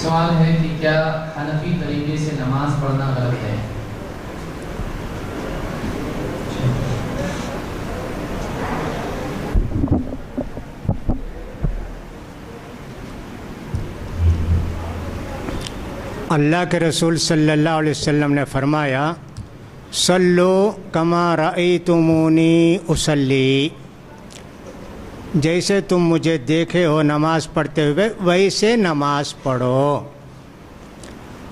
سوال ہے کہ کیا حنفی طریقے سے نماز پڑھنا غلط ہے؟ اللہ کے رسول صلی اللہ علیہ وسلم نے فرمایا صلو کما رأیتمونی اصلی، جیسے تم مجھے دیکھے ہو نماز پڑھتے ہوئے ویسے نماز پڑھو۔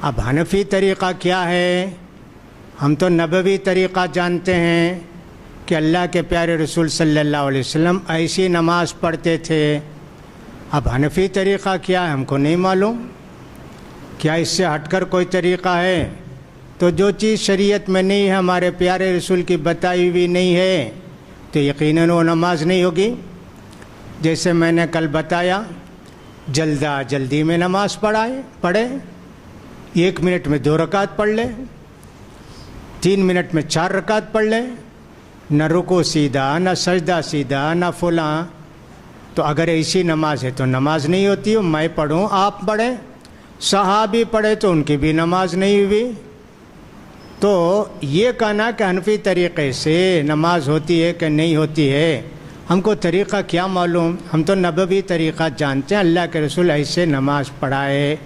اب حنفی طریقہ کیا ہے؟ ہم تو نبوی طریقہ جانتے ہیں کہ اللہ کے پیارے رسول صلی اللہ علیہ وسلم ایسی نماز پڑھتے تھے۔ اب حنفی طریقہ کیا ہے ہم کو نہیں معلوم، کیا اس سے ہٹ کر کوئی طریقہ ہے؟ تو جو چیز شریعت میں نہیں ہے، ہمارے پیارے رسول کی بتائی ہوئی نہیں ہے، تو یقیناً وہ نماز نہیں ہوگی۔ جیسے میں نے کل بتایا، جلدی میں نماز پڑھے، 1 منٹ میں 2 رکعت پڑھ لے، 3 منٹ میں 4 رکعت پڑھ لے، نہ رکوع سیدھا، نہ سجدہ سیدھا، نہ فلاں۔ تو اگر ایسی نماز ہے تو نماز نہیں ہوتی۔ میں پڑھوں، آپ پڑھیں، صحابی پڑھے تو ان کی بھی نماز نہیں ہوئی۔ تو یہ کہنا کہ حنفی طریقے سے نماز ہوتی ہے کہ نہیں ہوتی ہے، ہم کو طریقہ کیا معلوم؟ ہم تو نبوی طریقہ جانتے ہیں، اللہ کے رسول ایسے نماز پڑھائے۔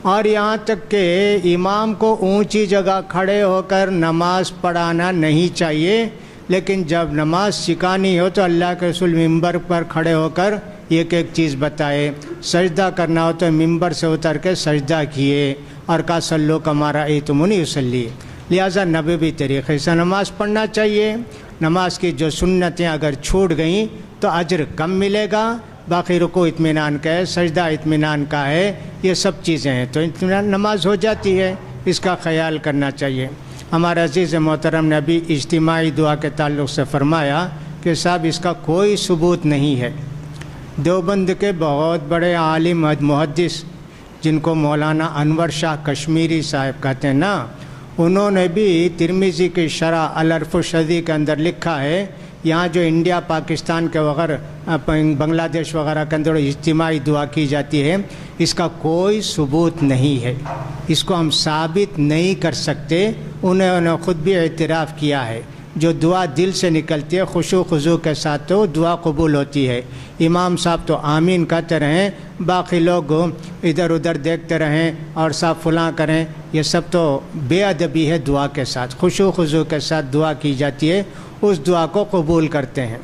اور یہاں تک کہ امام کو اونچی جگہ کھڑے ہو کر نماز پڑھانا نہیں چاہیے، لیکن جب نماز سکھانی ہو تو اللہ کے رسول ممبر پر کھڑے ہو کر ایک چیز بتائے۔ سجدہ کرنا ہو تو ممبر سے اتر کے سجدہ کیے اور کہا صلو کما رأیتمونی اصلی۔ لہٰذا نبوی طریقے سے نماز پڑھنا چاہیے۔ نماز کی جو سنتیں اگر چھوٹ گئیں تو اجر کم ملے گا، باقی رکوع اطمینان کا ہے، سجدہ اطمینان کا ہے، یہ سب چیزیں ہیں تو اطمینان نماز ہو جاتی ہے۔ اس کا خیال کرنا چاہیے۔ ہمارے عزیز محترم نے ابھی اجتماعی دعا کے تعلق سے فرمایا کہ صاحب اس کا کوئی ثبوت نہیں ہے۔ دیوبند کے بہت بڑے عالم محدث جن کو مولانا انور شاہ کشمیری صاحب کہتے ہیں نا، انہوں نے بھی ترمذی کی شرح العرف الشدی کے اندر لکھا ہے، یہاں جو انڈیا پاکستان کے وغیرہ بنگلہ دیش وغیرہ کے اندر اجتماعی دعا کی جاتی ہے، اس کا کوئی ثبوت نہیں ہے، اس کو ہم ثابت نہیں کر سکتے۔ انہوں نے خود بھی اعتراف کیا ہے، جو دعا دل سے نکلتی ہے خشوع خضوع کے ساتھ تو دعا قبول ہوتی ہے۔ امام صاحب تو آمین کہتے رہیں، باقی لوگ ادھر ادھر دیکھتے رہیں اور صاحب فلاں کریں، یہ سب تو بے ادبی ہے۔ دعا کے ساتھ خشوع خضوع کے ساتھ دعا کی جاتی ہے، اس دعا کو قبول کرتے ہیں۔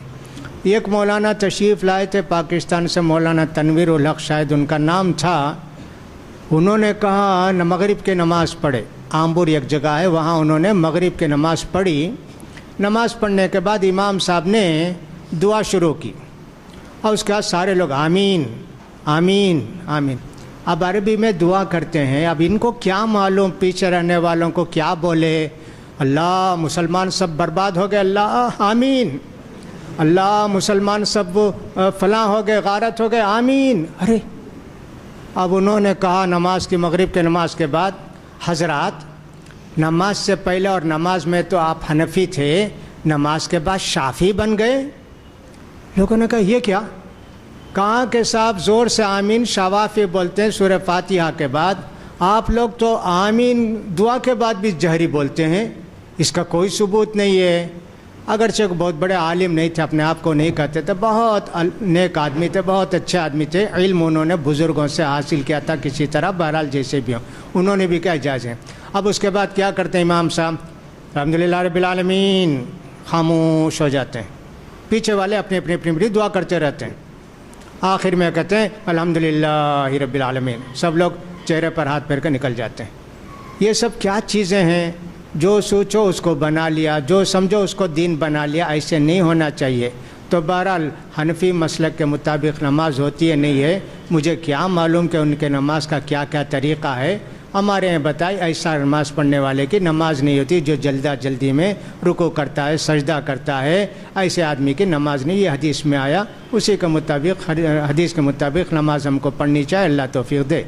ایک مولانا تشریف لائے تھے پاکستان سے، مولانا تنویر الحق شاید ان کا نام تھا۔ انہوں نے کہا مغرب کی نماز پڑھے، آمبور ایک جگہ ہے، وہاں انہوں نے مغرب کی نماز پڑھی۔ نماز پڑھنے کے بعد امام صاحب نے دعا شروع کی اور اس کے بعد سارے لوگ آمین آمین آمین۔ اب عربی میں دعا کرتے ہیں، اب ان کو کیا معلوم پیچھے رہنے والوں کو کیا بولے؟ اللہ مسلمان سب برباد ہو گئے، اللہ آمین، اللہ مسلمان سب فلاں ہو گئے، غارت ہو گئے، آمین۔ ارے اب انہوں نے کہا نماز کی، مغرب کی نماز کے بعد، حضرات نماز سے پہلے اور نماز میں تو آپ حنفی تھے، نماز کے بعد شافعی بن گئے؟ لوگوں نے کہا یہ کیا؟ کہاں کہ صاحب زور سے آمین شوافی بولتے ہیں سورہ فاتحہ کے بعد، آپ لوگ تو آمین دعا کے بعد بھی جہری بولتے ہیں، اس کا کوئی ثبوت نہیں ہے۔ اگرچہ بہت بڑے عالم نہیں تھے، اپنے آپ کو نہیں کہتے تھے، بہت نیک آدمی تھے، بہت اچھے آدمی تھے، علم انہوں نے بزرگوں سے حاصل کیا تھا کسی طرح، بہرحال جیسے بھی ہوں انہوں نے بھی کہا جائز ہے۔ اب اس کے بعد کیا کرتے ہیں امام صاحب؟ الحمدللہ رب العالمین، خاموش ہو جاتے ہیں، پیچھے والے اپنی اپنی دعا کرتے رہتے ہیں، آخر میں کہتے ہیں الحمدللہ رب العالمین، سب لوگ چہرے پر ہاتھ پھیر کے نکل جاتے ہیں۔ یہ سب کیا چیزیں ہیں؟ جو سوچو اس کو بنا لیا، جو سمجھو اس کو دین بنا لیا، ایسے نہیں ہونا چاہیے۔ تو بہرحال حنفی مسلک کے مطابق نماز ہوتی ہے نہیں ہے، مجھے کیا معلوم کہ ان کے نماز کا کیا کیا طریقہ ہے۔ ہمارے یہاں بتائی ایسا نماز پڑھنے والے کی نماز نہیں ہوتی، جو جلدی میں رکوع کرتا ہے، سجدہ کرتا ہے، ایسے آدمی کی نماز نہیں۔ یہ حدیث میں آیا، اسی کے مطابق، حدیث کے مطابق نماز ہم کو پڑھنی چاہیے۔ اللہ توفیق دے۔